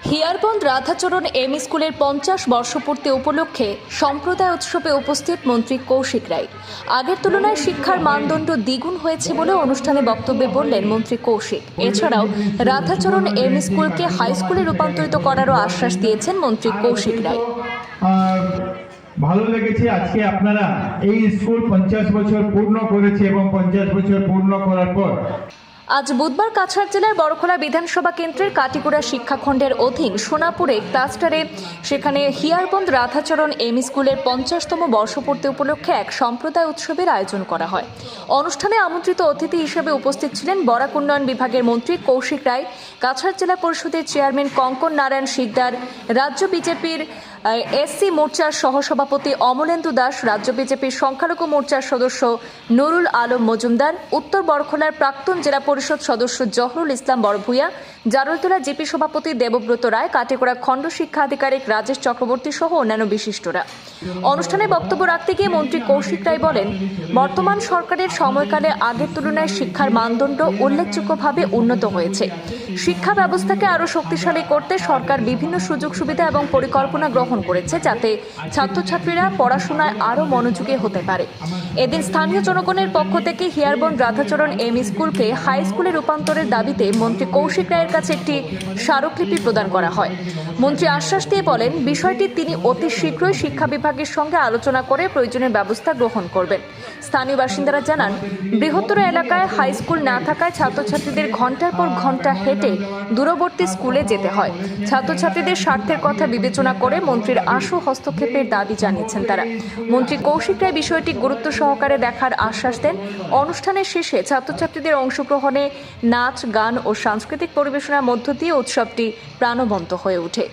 হিয়ারবন্দ Radhacharan M স্কুলের 50 বর্ষপূর্তি উপলক্ষে সম্প্রদায় উৎসবে উপস্থিত মন্ত্রী কৌশিক রায়। আগের তুলনায় শিক্ষার মানদণ্ড দ্বিগুণ হয়েছে বলে অনুষ্ঠানে বক্তব্যে বললেন মন্ত্রী কৌশিক। এছাড়াও রাধাচরণ এম স্কুলকে হাই স্কুলে রূপান্তরিত করারও আশ্বাস দিয়েছেন মন্ত্রী কৌশিক রায়। ভালো লেগেছে আজকে আপনারা এই স্কুল 50 বছর পূর্ণ করেছে এবং 50 বছর পূর্ণ করার পর আজ বুধবার কাছাড় জেলার বড়খোলা বিধানসভা কেন্দ্রের কাটিকুড়া শিক্ষাখণ্ডের অধীন সোনাপুরে ক্লাস্টারে সেখানে হিয়ারবন্দ রাধাচরণ এম স্কুলের 50তম বর্ষপূর্তি উপলক্ষে এক সম্প্রদায় উৎসবের আয়োজন করা হয়। অনুষ্ঠানে আমন্ত্রিত অতিথি হিসেবে উপস্থিত ছিলেন বরাক উন্নয়ন বিভাগের মন্ত্রী কৌশিক রায়, কাছাড় জেলা পরিষদের চেয়ারম্যান কঙ্কন নারায়ণ শিকদার, রাজ্য বিজেপির এসসি মোর্চার সহসভাপতি অমলেন্দু দাস, রাজ্য বিজেপির সংখ্যালঘু মোর্চার সদস্য নুরুল আলম মজুমদার, উত্তর বড়খোলার প্রাক্তন জেলা পরিষদ সদস্য জহরুল ইসলাম বড়ভূয়া, জারলতলা জিপি সভাপতি দেবব্রত রায়, কাটিগড়া খণ্ড শিক্ষা আধিকারিক রাজেশ চক্রবর্তী সহ অন্যান্য বিশিষ্টরা। অনুষ্ঠানে বক্তব্য রাখতে গিয়ে মন্ত্রী কৌশিক রায় বলেন, বর্তমান সরকারের সময়কালে আগের তুলনায় শিক্ষার মানদণ্ড উল্লেখযোগ্যভাবে উন্নত হয়েছে। শিক্ষা ব্যবস্থাকে আরও শক্তিশালী করতে সরকার বিভিন্ন সুযোগ সুবিধা এবং পরিকল্পনা গ্রহণ করেছে, যাতে ছাত্রছাত্রীরা পড়াশোনায় আরও মনোযোগী হতে পারে। এদিন স্থানীয় জনগণের পক্ষ থেকে হিয়ারবন্দ রাধাচরণ এম স্কুলকে হাই স্কুলে রূপান্তরের দাবিতে মন্ত্রী কৌশিক রায়ের কাছে একটি স্মারকলিপি প্রদান করা হয়। মন্ত্রী আশ্বাস দিয়ে বলেন, বিষয়টি তিনি অতি শীঘ্রই শিক্ষা বিভাগের সঙ্গে আলোচনা করে প্রয়োজনীয় ব্যবস্থা গ্রহণ করবেন। স্থানীয় বাসিন্দারা জানান, বৃহত্তর এলাকায় হাই স্কুল না থাকায় ছাত্রছাত্রীদের ঘন্টার পর ঘন্টা হেঁটে দূরবর্তী স্কুলে যেতে হয়। ছাত্রছাত্রীদের স্বার্থের কথা বিবেচনা করে মন্ত্রীর আশু হস্তক্ষেপের দাবি জানিয়েছেন তারা। মন্ত্রী কৌশিক রায় বিষয়টি গুরুত্ব সহকারে দেখার আশ্বাস দেন। অনুষ্ঠানের শেষে ছাত্রছাত্রীদের অংশগ্রহণে নাচ, গান ও সাংস্কৃতিক পরিবেশনার মধ্য দিয়ে উৎসবটি প্রাণবন্ত হয়ে ওঠে।